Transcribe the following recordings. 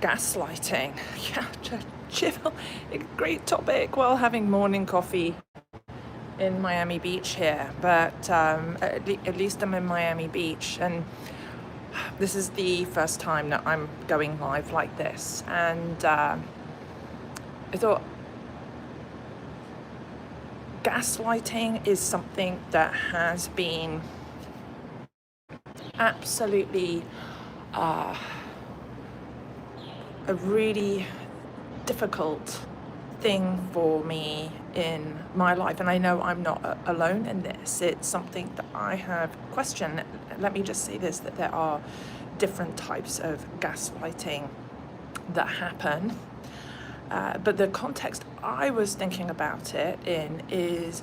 Gaslighting. Yeah, chill. A great topic while having morning coffee in Miami Beach here. But at least I'm in Miami Beach, and this is the first time that I'm going live like this. And I thought gaslighting is something that has been absolutely a really difficult thing for me in my life, and I know I'm not alone in this. It's something that I have questioned. Let me just say this, that there are different types of gaslighting that happen, but the context I was thinking about it in is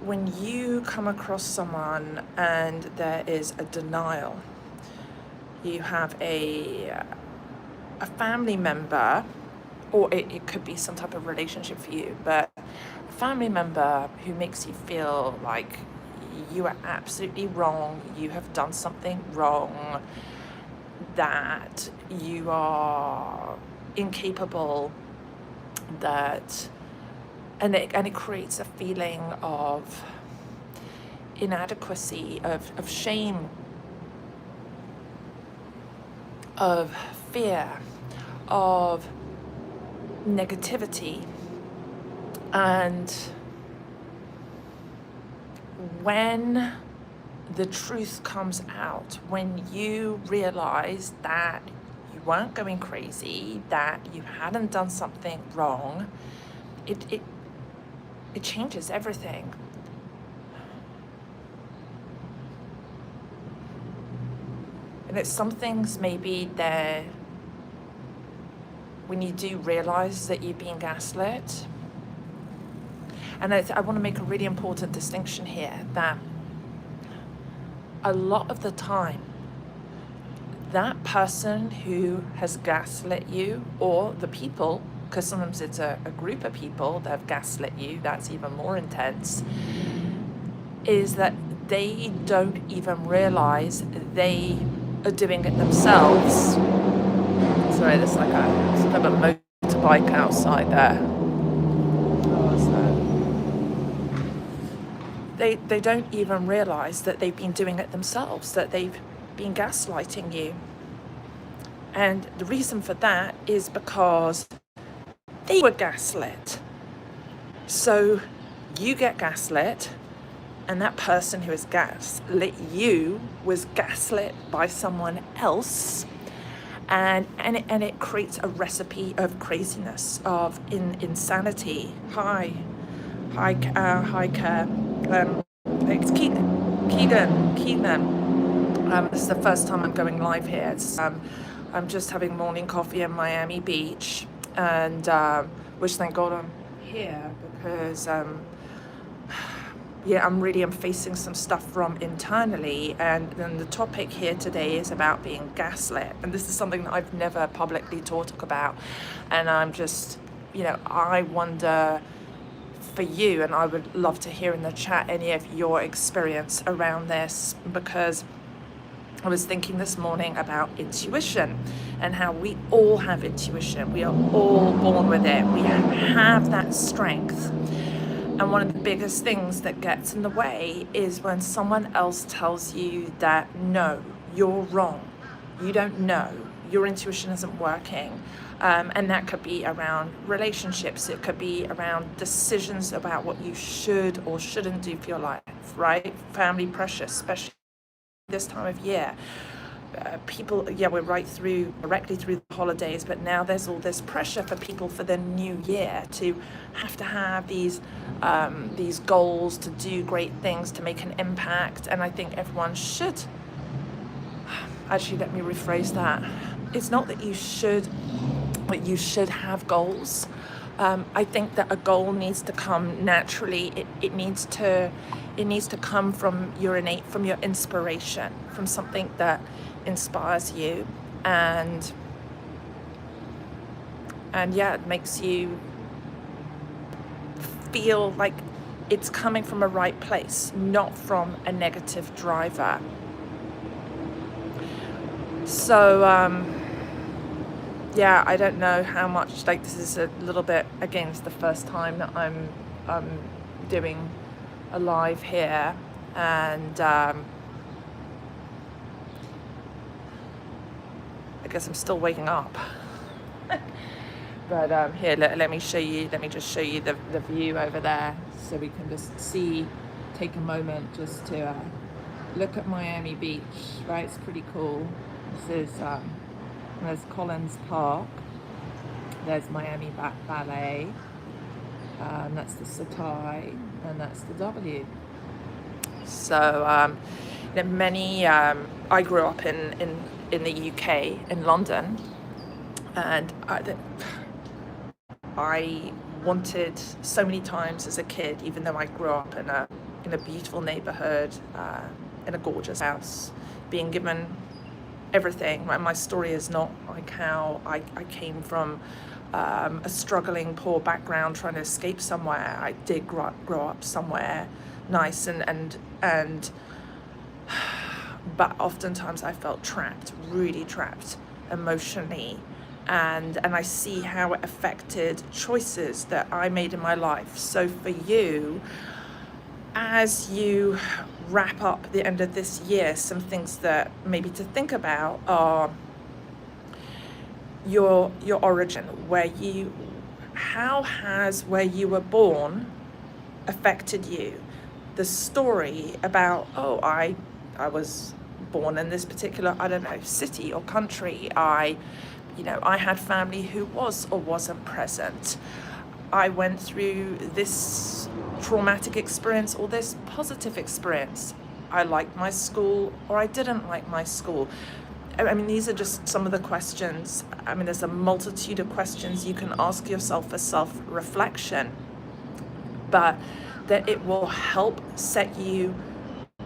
when you come across someone and there is a denial. You have a family member, or it could be some type of relationship for you, but a family member who makes you feel like you are absolutely wrong, you have done something wrong, that you are incapable, and it creates a feeling of inadequacy, of shame, of fear, of negativity. And when the truth comes out, when you realize that you weren't going crazy, that you hadn't done something wrong, it changes everything. And it's some things maybe there when you do realize that you're being gaslit. And I want to make a really important distinction here, that a lot of the time, that person who has gaslit you, or the people, because sometimes it's a group of people that have gaslit you, that's even more intense, is that they don't even realize they are doing it themselves. Sorry, there's like a motorbike outside there. They don't even realize that they've been doing it themselves, that they've been gaslighting you. And the reason for that is because they were gaslit. So you get gaslit, and that person who has gaslit you was gaslit by someone else, and it creates a recipe of craziness, of insanity. Hi, Care. It's Keegan. This is the first time I'm going live here. I'm just having morning coffee in Miami Beach, and which thank God I'm here, because I'm facing some stuff from internally, and then the topic here today is about being gaslit, and this is something that I've never publicly talked about, and I'm just, I wonder for you, and I would love to hear in the chat any of your experience around this, because I was thinking this morning about intuition and how we all have intuition. We are all born with it. We have that strength. And one of the biggest things that gets in the way is when someone else tells you that, no, you're wrong. You don't know. Your intuition isn't working. And that could be around relationships. It could be around decisions about what you should or shouldn't do for your life, right? Family pressure, especially this time of year. People, we're directly through the holidays, but now there's all this pressure for people for the new year to have these goals, to do great things, to make an impact. And I think everyone should. Actually, let me rephrase that. It's not that you should have goals. I think that a goal needs to come naturally. It needs to come from your inspiration, from something that inspires you, and it makes you feel like it's coming from a right place, not from a negative driver. So yeah, I don't know how much, like, this is a little bit, again, it's the first time that I'm doing a live here, and I guess I'm still waking up. But here, let me show you, let me just show you the view over there, so we can just see, take a moment just to look at Miami Beach, right? It's pretty cool. This is, there's Collins Park, there's Miami Ballet, that's the Satai, and that's the W. So, you know, I grew up in the UK, in London, and I wanted so many times as a kid, even though I grew up in a beautiful neighborhood, in a gorgeous house, being given everything. My story is not like how I came from a struggling poor background trying to escape somewhere. I did grow up somewhere nice, and but oftentimes I felt trapped, really trapped emotionally, and I see how it affected choices that I made in my life. So for you, as you wrap up the end of this year, some things that maybe to think about are your origin, how has where you were born affected you. The story about, oh, I was born in this particular, I don't know, city or country. I had family who was or wasn't present. I went through this traumatic experience or this positive experience. I liked my school or I didn't like my school. I mean, these are just some of the questions. I mean, there's a multitude of questions you can ask yourself for self-reflection, but that it will help set you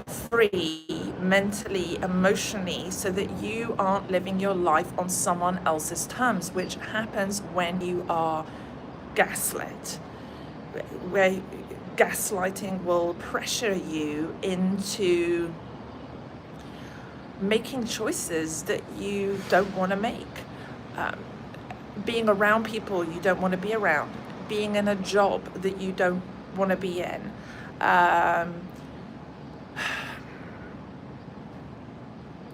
free mentally, emotionally, so that you aren't living your life on someone else's terms, which happens when you are gaslit, where gaslighting will pressure you into making choices that you don't want to make, being around people you don't want to be around, being in a job that you don't want to be in,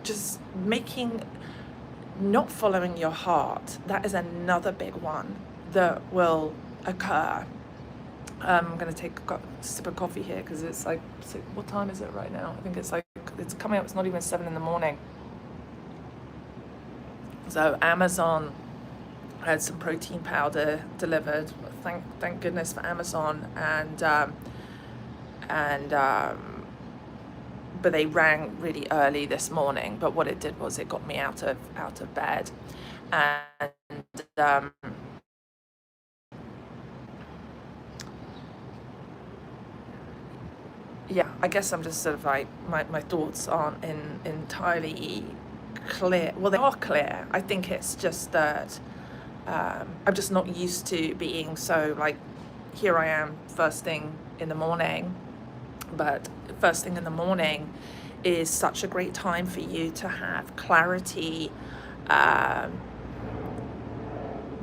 just not following your heart. That is another big one that will occur. I'm going to take a sip of coffee here because it's like, what time is it right now? I think it's coming up, it's not even 7 in the morning. So Amazon had some protein powder delivered. Thank goodness for Amazon. But they rang really early this morning. But what it did was it got me out of bed, and yeah, I guess I'm just sort of like, my thoughts aren't entirely clear. Well, they are clear. I think it's just that I'm just not used to being so, like, here I am first thing in the morning. But first thing in the morning is such a great time for you to have clarity,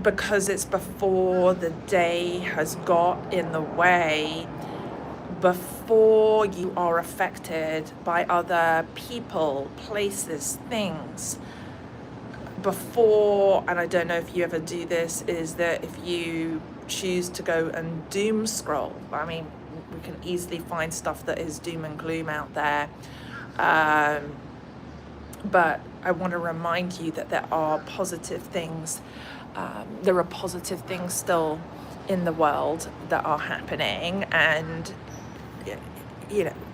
because it's before the day has got in the way, before you are affected by other people, places, things. Before, and I don't know if you ever do this, is that if you choose to go and doom scroll, I mean, we can easily find stuff that is doom and gloom out there. But I want to remind you that there are positive things. There are positive things still in the world that are happening, and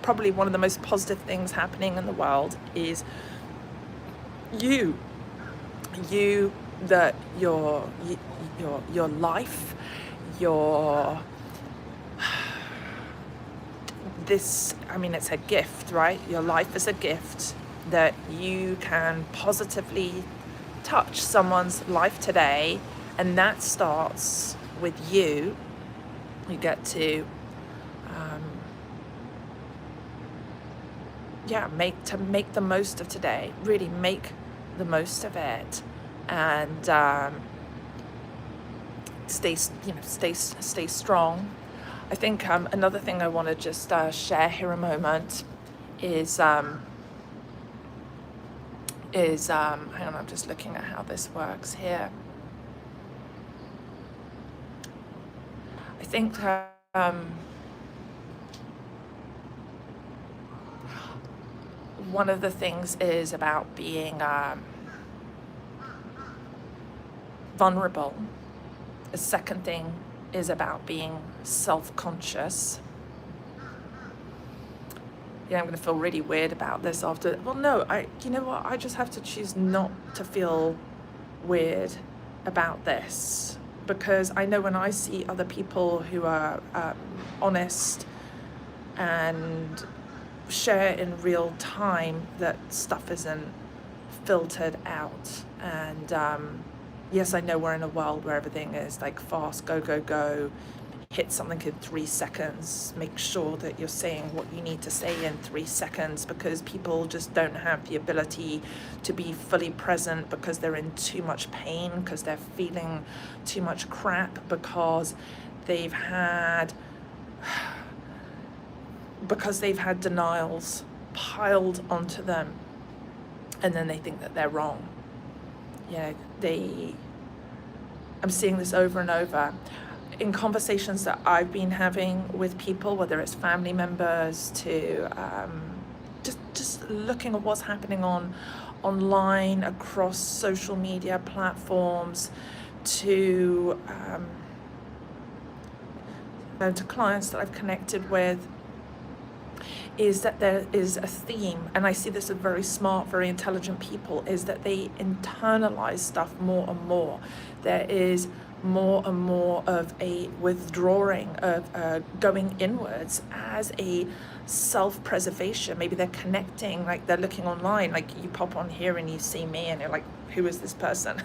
probably one of the most positive things happening in the world is your life, it's a gift, right? Your life is a gift that you can positively touch someone's life today, and that starts with you. You get to make the most of today. Really make the most of it. and stay strong. I think another thing I want to just share here a moment is hang on, I'm just looking at how this works here. I think one of the things is about being vulnerable. The second thing is about being self-conscious. Yeah, I'm going to feel really weird about this after. Well, no, you know what? I just have to choose not to feel weird about this, because I know when I see other people who are honest and share in real time that stuff isn't filtered out. And yes, I know we're in a world where everything is like fast, go, go, go. Hit something in 3 seconds, make sure that you're saying what you need to say in 3 seconds, because people just don't have the ability to be fully present because they're in too much pain, because they're feeling too much crap, because they've had denials piled onto them, and then they think that they're wrong. You know, I'm seeing this over and over in conversations that I've been having with people, whether it's family members to just looking at what's happening online across social media platforms, to clients that I've connected with, is that there is a theme, and I see this with very smart, very intelligent people, is that they internalize stuff more and more. There is more and more of a withdrawing, of going inwards as a self-preservation. Maybe they're connecting, like they're looking online, like you pop on here and you see me and you're like, who is this person?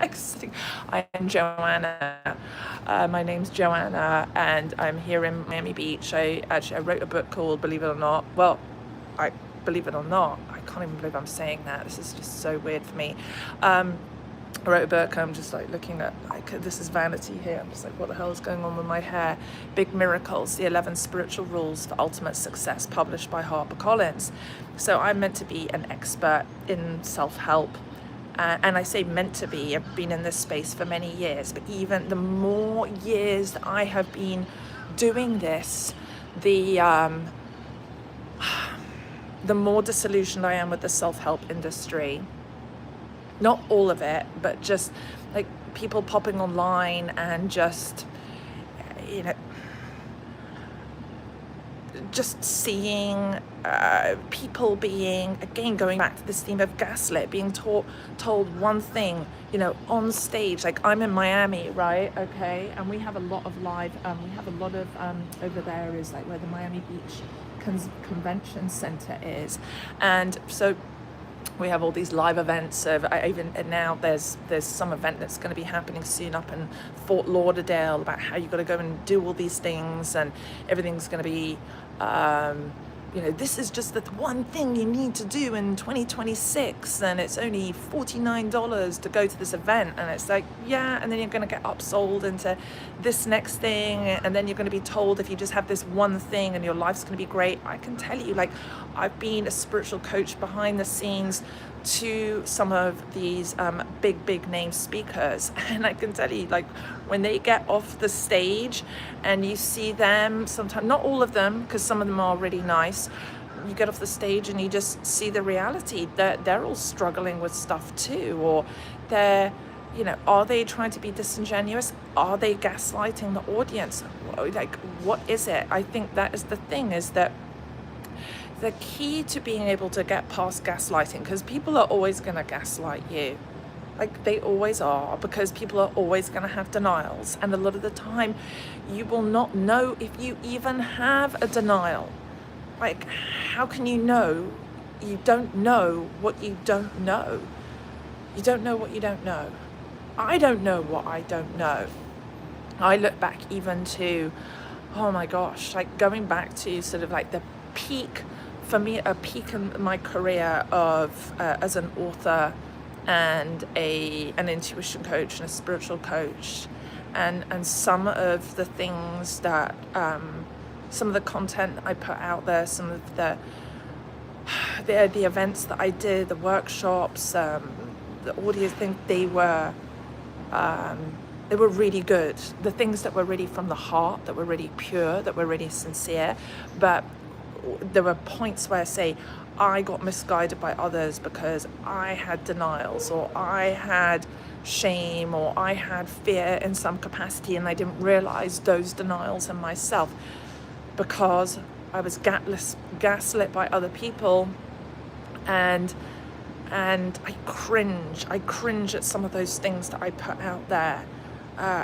I am Joanna. My name's Joanna, and I'm here in Miami Beach. I wrote a book called Believe It or Not. Well, believe it or not, I can't even believe I'm saying that. This is just so weird for me. I wrote a book. I'm just like looking at, like, this is vanity here. I'm just like, what the hell is going on with my hair? Big Miracles, the 11 Spiritual Rules for Ultimate Success, published by HarperCollins. So I'm meant to be an expert in self-help. And I say meant to be. I've been in this space for many years, but even the more years that I have been doing this, the more disillusioned I am with the self-help industry. Not all of it, but just like people popping online and just, you know, just seeing people being, again, going back to this theme of gaslit, being told one thing, you know, on stage. Like, I'm in Miami, right? Okay, and we have a lot of live, over there is like where the Miami Beach Convention Center is, and so we have all these live events. Even now there's some event that's going to be happening soon up in Fort Lauderdale about how you've got to go and do all these things, and everything's going to be you know, this is just the one thing you need to do in 2026, and it's only $49 to go to this event. And it's like, yeah, and then you're going to get upsold into this next thing, and then you're going to be told if you just have this one thing and your life's going to be great. I can tell you, like, I've been a spiritual coach behind the scenes to some of these big name speakers, and I can tell you, like, when they get off the stage and you see them, sometimes, not all of them, because some of them are really nice, you get off the stage and you just see the reality that they're all struggling with stuff too, or they're, you know, are they trying to be disingenuous? Are they gaslighting the audience? Like, what is it? I think that is the thing, is that the key to being able to get past gaslighting, because people are always going to gaslight you, like they always are, because people are always going to have denials, and a lot of the time you will not know if you even have a denial. Like, how can you know? You don't know what you don't know. You don't know what you don't know. I don't know what I don't know. I look back even to, oh my gosh, like going back to sort of like the peak, for me, a peak in my career of as an author and an intuition coach and a spiritual coach, and some of the things that some of the content I put out there, some of the events that I did, the workshops, the audio thing, they were really good. The things that were really from the heart, that were really pure, that were really sincere. But there were points where, say, I got misguided by others because I had denials, or I had shame, or I had fear in some capacity, and I didn't realize those denials in myself because I was gaslit by other people, and I cringe at some of those things that I put out there.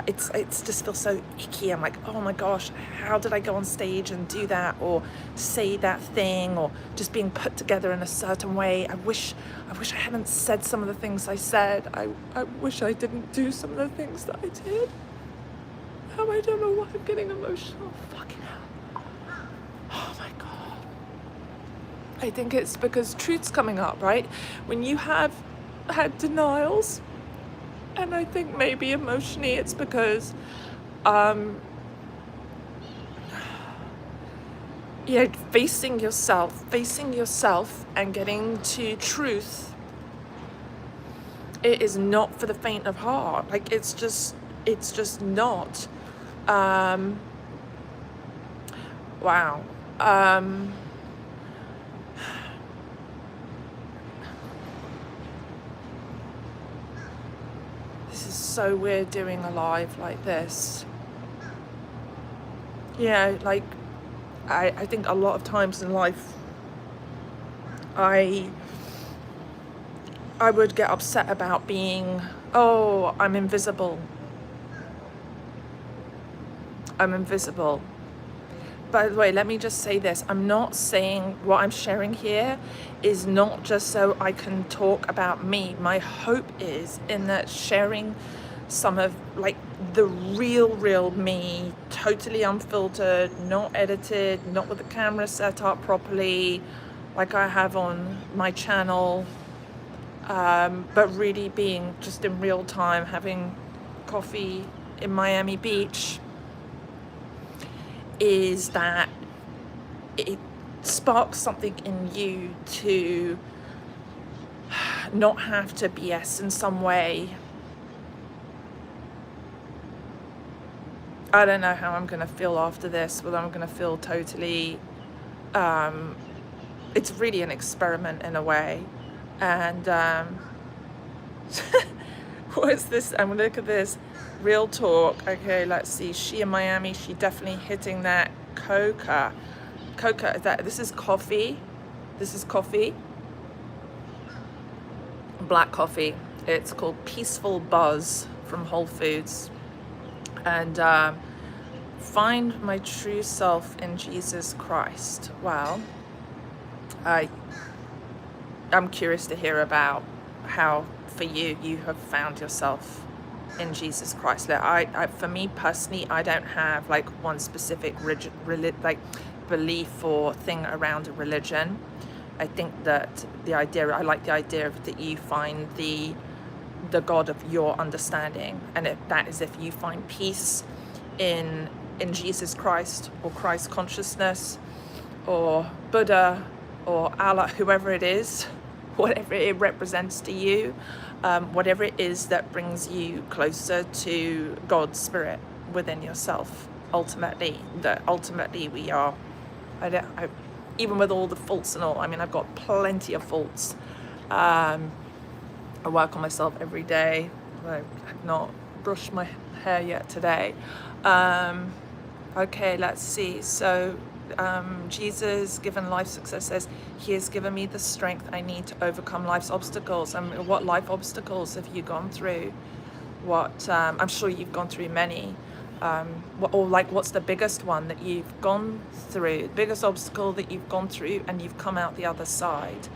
It's just feels so icky. I'm like, oh my gosh, how did I go on stage and do that, or say that thing, or just being put together in a certain way. I wish I hadn't said some of the things I said. I wish I didn't do some of the things that I did. I don't know why I'm getting emotional. Fucking hell. Oh my God. I think it's because truth's coming up, right? When you have had denials, and I think maybe emotionally it's because facing yourself and getting to truth, it is not for the faint of heart. Like, it's just not. Wow. This is so weird doing a live like this. Like, I think a lot of times in life I would get upset about being, oh, I'm invisible. By the way, let me just say this. I'm not saying what I'm sharing here is not just so I can talk about me. My hope is in that sharing some of, like, the real me, totally unfiltered, not edited, not with the camera set up properly, like I have on my channel, but really being just in real time, having coffee in Miami Beach, is that it sparks something in you to not have to BS in some way. I don't know how I'm gonna feel after this, whether I'm gonna feel totally, it's really an experiment in a way. And what is this? I'm gonna look at this. Real talk. Okay, let's see. She in Miami, she definitely hitting that coca. This is coffee. Black coffee. It's called Peaceful Buzz from Whole Foods. And find my true self in Jesus Christ. Well, I'm curious to hear about how for you have found yourself in Jesus Christ. Like, for me personally, I don't have like one specific belief or thing around a religion. I think that I like the idea of that you find the God of your understanding, and that is if you find peace in Jesus Christ, or Christ consciousness, or Buddha, or Allah, whoever it is, whatever it represents to you, whatever it is that brings you closer to God's spirit within yourself. Ultimately we are. Even with all the faults and all, I mean, I've got plenty of faults. I work on myself every day. I have not brushed my hair yet today. Okay, let's see. So Jesus, given life success, says he has given me the strength I need to overcome life's obstacles. I mean, what life obstacles have you gone through? I'm sure you've gone through many. What's the biggest one that you've gone through, the biggest obstacle that you've gone through and you've come out the other side?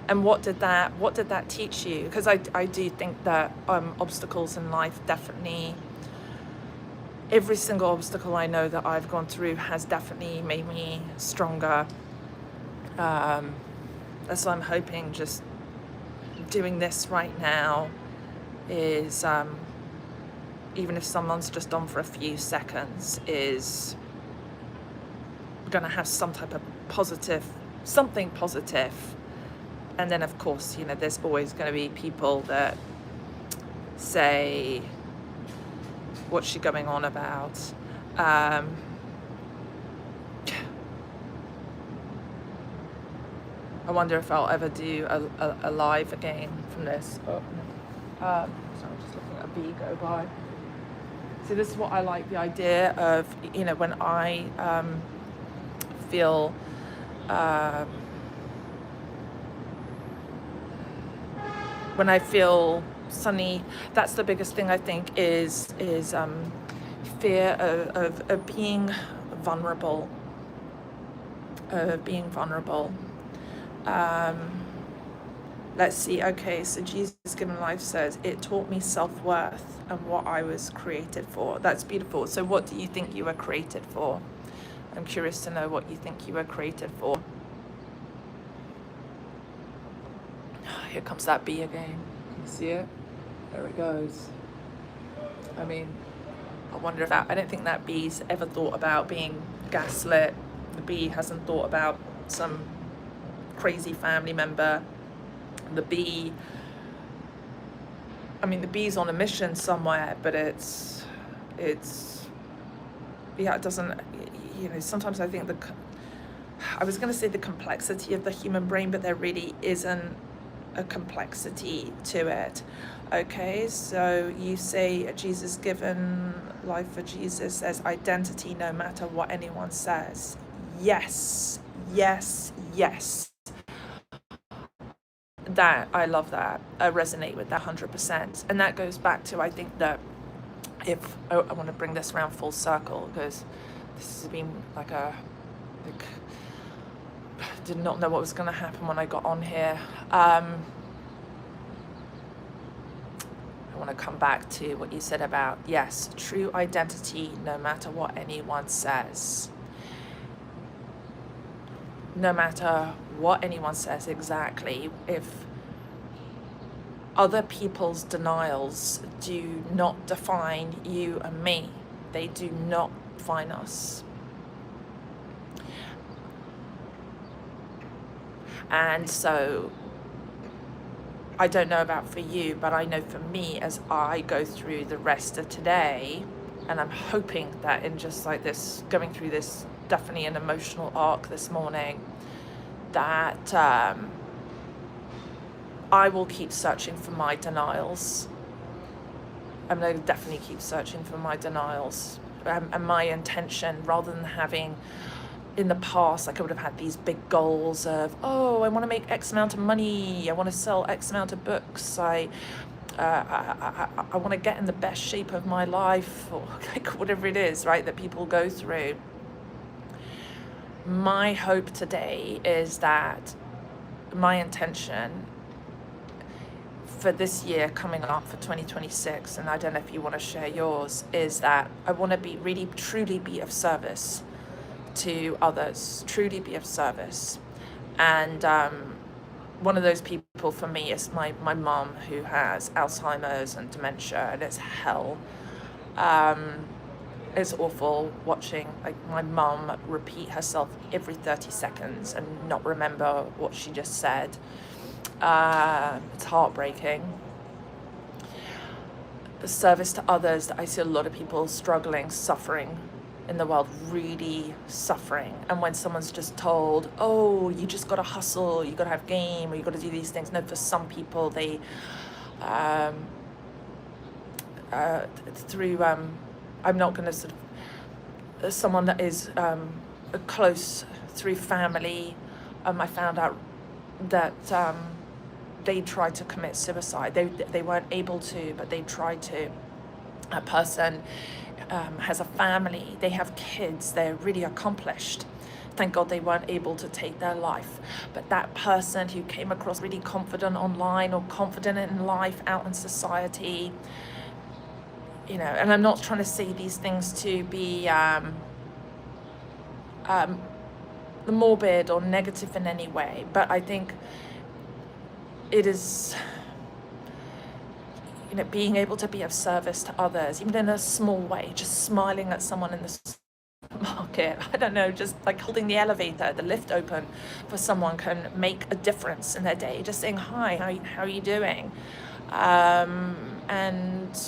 And what did that teach you? Because I do think that obstacles in life definitely, every single obstacle I know that I've gone through has definitely made me stronger. That's why I'm hoping just doing this right now is, even if someone's just on for a few seconds, is going to have some type of positive, something positive. And then of course, you know, there's always going to be people that say, what's she going on about? I wonder if I'll ever do a live again from this. Oh, so I'm just looking at a bee go by. So this is what I like, the idea of, you know, when I feel suddenly, that's the biggest thing I think is fear of being vulnerable, let's see. Okay, so Jesus Given Life says, it taught me self-worth and what I was created for. That's beautiful. So what do you think you were created for? I'm curious to know what you think you were created for. Here comes that bee again. Can you see it? There it goes. I mean, I wonder if I don't think that bee's ever thought about being gaslit. The bee hasn't thought about some crazy family member. The bee, I mean, the bee's on a mission somewhere, but it's yeah, it doesn't, you know, sometimes I think I was going to say the complexity of the human brain, but there really isn't a complexity to it. Okay, so you say Jesus Given Life for Jesus says identity no matter what anyone says. Yes, yes, yes. That, I love that. I resonate with that 100%. And that goes back to, I think that if, I want to bring this around full circle, because this has been like did not know what was going to happen when I got on here. I want to come back to what you said about, yes, true identity, no matter what anyone says. No matter what anyone says, exactly. If other people's denials do not define you and me, they do not define us. And so I don't know about for you, but I know for me, as I go through the rest of today, and I'm hoping that in just like this, going through this, definitely an emotional arc this morning, that I will keep searching for my denials. I'm going to definitely keep searching for my denials. And my intention, rather than having, in the past, like I would have had these big goals of, oh, I want to make X amount of money, I want to sell X amount of books, I want to get in the best shape of my life, or like whatever it is, right, that people go through. My hope today is that my intention for this year coming up for 2026, and I don't know if you want to share yours, is that I want to be really, truly be of service to others, truly be of service. And one of those people for me is my mum, who has Alzheimer's and dementia, and it's hell. It's awful watching like my mum repeat herself every 30 seconds and not remember what she just said. It's heartbreaking. The service to others, that I see a lot of people struggling, suffering in the world, really suffering. And when someone's just told, oh, you just got to hustle, you got to have game, or you got to do these things. No, for some people, they, I'm not going to sort of, someone that is close through family, I found out that they tried to commit suicide. They weren't able to, but they tried to. A person has a family, they have kids, they're really accomplished. Thank God they weren't able to take their life. But that person who came across really confident online or confident in life out in society, you know, and I'm not trying to say these things to be morbid or negative in any way, but I think it is, being able to be of service to others, even in a small way, just smiling at someone in the market, I don't know, just like holding the elevator, the lift open for someone can make a difference in their day. Just saying, hi, how are you doing? And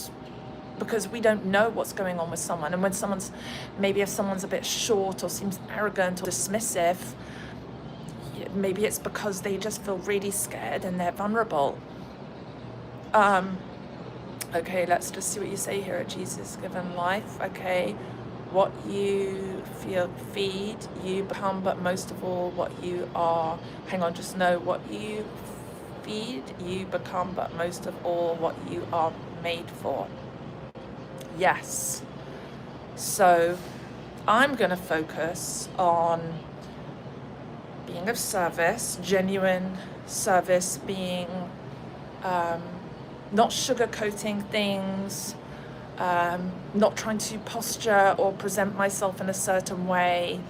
because we don't know what's going on with someone. And when if someone's a bit short or seems arrogant or dismissive, maybe it's because they just feel really scared and they're vulnerable. Okay, let's just see what you say here at Jesus Given Life. Okay, what you feed, you become, but most of all, what you are. Hang on, just know what you feed, you become, but most of all, what you are made for. Yes. So I'm going to focus on being of service, genuine service, being not sugarcoating things, not trying to posture or present myself in a certain way,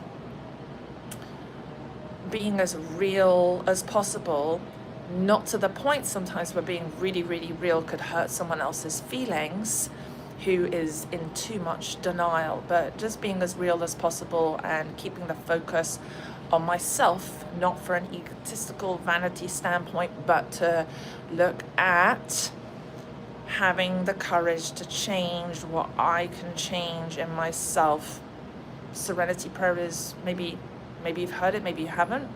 being as real as possible, not to the point sometimes where being really, really real could hurt someone else's feelings who is in too much denial, but just being as real as possible and keeping the focus on myself, not for an egotistical vanity standpoint, but to look at having the courage to change what I can change in myself. Serenity prayer is, maybe you've heard it, maybe you haven't,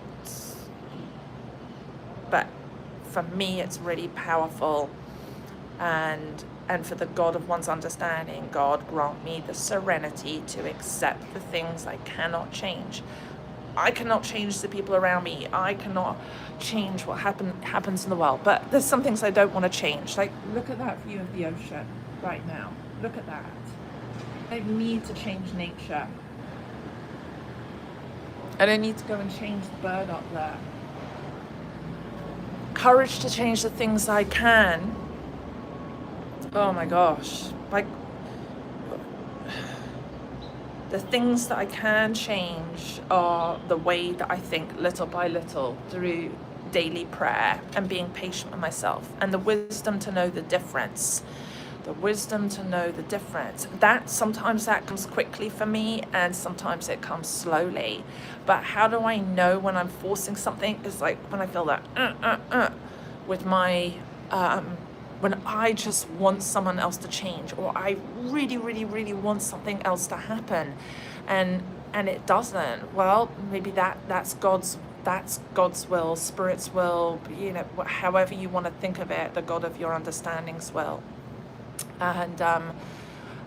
but for me it's really powerful. And for the God of one's understanding, God grant me the serenity to accept the things I cannot change. I cannot change the people around me. I cannot change what happens in the world. But there's some things I don't want to change. Like, look at that view of the ocean right now. Look at that. I don't need to change nature. I don't need to go and change the bird up there. Courage to change the things I can. Oh my gosh. Like, the things that I can change are the way that I think little by little through daily prayer and being patient with myself, and the wisdom to know the difference. The wisdom to know the difference. Sometimes that comes quickly for me and sometimes it comes slowly. But how do I know when I'm forcing something? It's like when I feel that with my when I just want someone else to change, or I really, really, really want something else to happen, and it doesn't. Well, maybe that's God's will, Spirit's will, however you want to think of it, the God of your understanding's will. And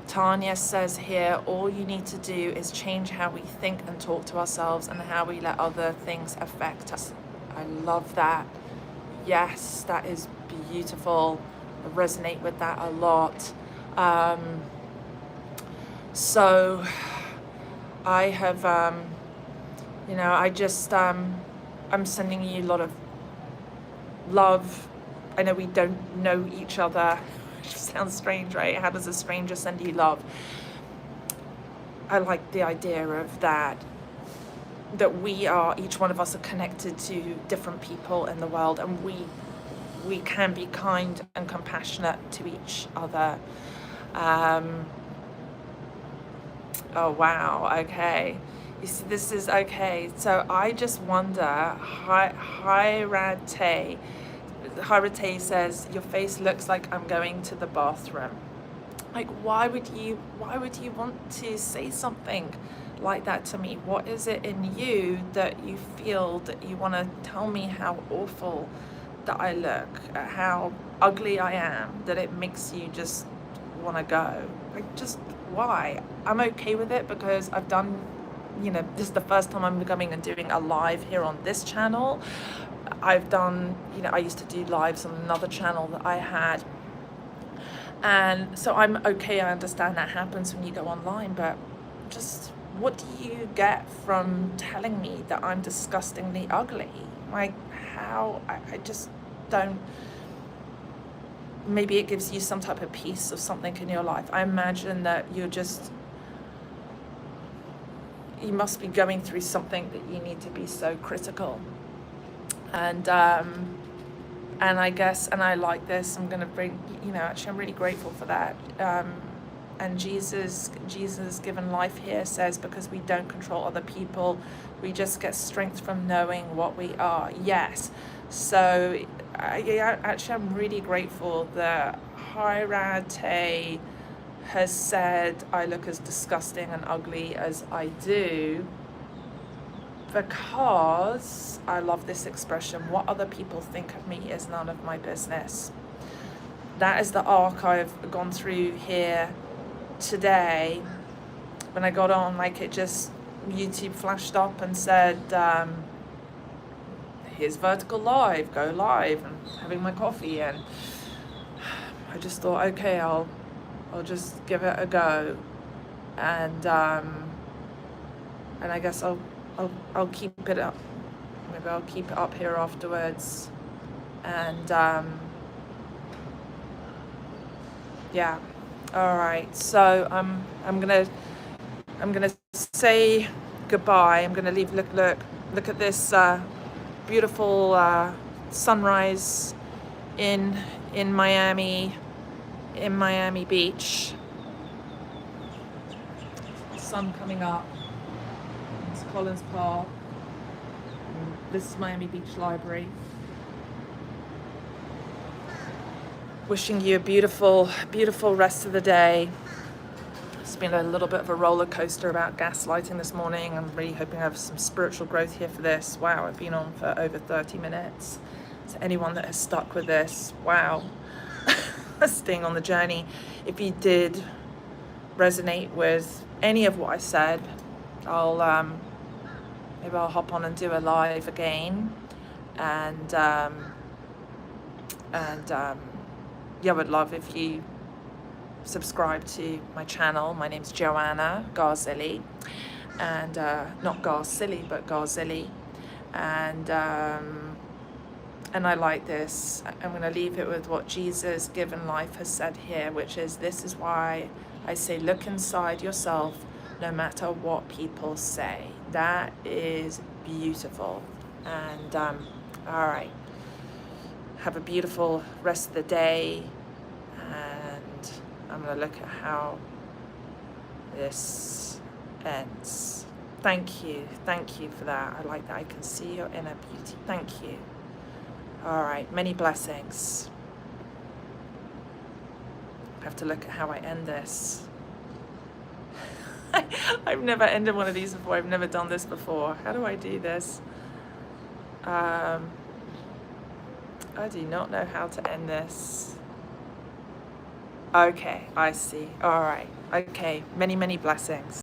Tanya says here, all you need to do is change how we think and talk to ourselves and how we let other things affect us. I love that. Yes, that is beautiful. I resonate with that a lot. So I have, I just, I'm sending you a lot of love. I know we don't know each other. It just sounds strange, right? How does a stranger send you love? I like the idea of that we are, each one of us are connected to different people in the world, and we can be kind and compassionate to each other. Oh wow, okay. You see, this is okay. So I just wonder, Hirate says, your face looks like I'm going to the bathroom. Like, why would you want to say something like that to me? What is it in you that you feel that you want to tell me how awful that I look, how ugly I am, that it makes you just want to go? Like, just why? I'm okay with it because I've done, this is the first time I'm coming and doing a live here on this channel. I've done, I used to do lives on another channel that I had. And so I'm okay, I understand that happens when you go online, but just what do you get from telling me that I'm disgustingly ugly? Like, how? I just don't. Maybe it gives you some type of piece of something in your life. I imagine that you must be going through something that you need to be so critical. And And I guess, and I like this, I'm going to bring, actually I'm really grateful for that. And Jesus given life here says, because we don't control other people, we just get strength from knowing what we are. Yes. So actually I'm really grateful that Hirate has said I look as disgusting and ugly as I do, because I love this expression, what other people think of me is none of my business. That is the arc I've gone through here today. When I got on, like, it just, YouTube flashed up and said, here's vertical live, go live, and having my coffee, and I just thought, okay, I'll just give it a go, and I guess I'll keep it up. Maybe I'll keep it up here afterwards, and yeah. All right. So I'm gonna say goodbye. I'm gonna leave. Look at this beautiful sunrise in Miami Beach. Sun coming up. It's Collins Park. This is Miami Beach Library. Wishing you a beautiful, beautiful rest of the day. It's been a little bit of a roller coaster about gaslighting this morning. I'm really hoping I have some spiritual growth here for this. Wow, I've been on for over 30 minutes. To anyone that has stuck with this, wow. Staying on the journey. If you did resonate with any of what I said, maybe I'll hop on and do a live again, and yeah, I would love if you subscribe to my channel. My name's Joanna Garzilli, and not Garsilly, but Garzilli, and I like this. I'm going to leave it with what Jesus given life has said here, which is, this is why I say look inside yourself no matter what people say. That is beautiful. And all right, have a beautiful rest of the day, and I'm going to look at how this ends. Thank you for that. I like that. I can see your inner beauty. Thank you. All right, many blessings. I have to look at how I end this. I've never ended one of these before. I've never done this before. How do I do this? I do not know how to end this. Okay, I see. All right. Okay, many, many blessings.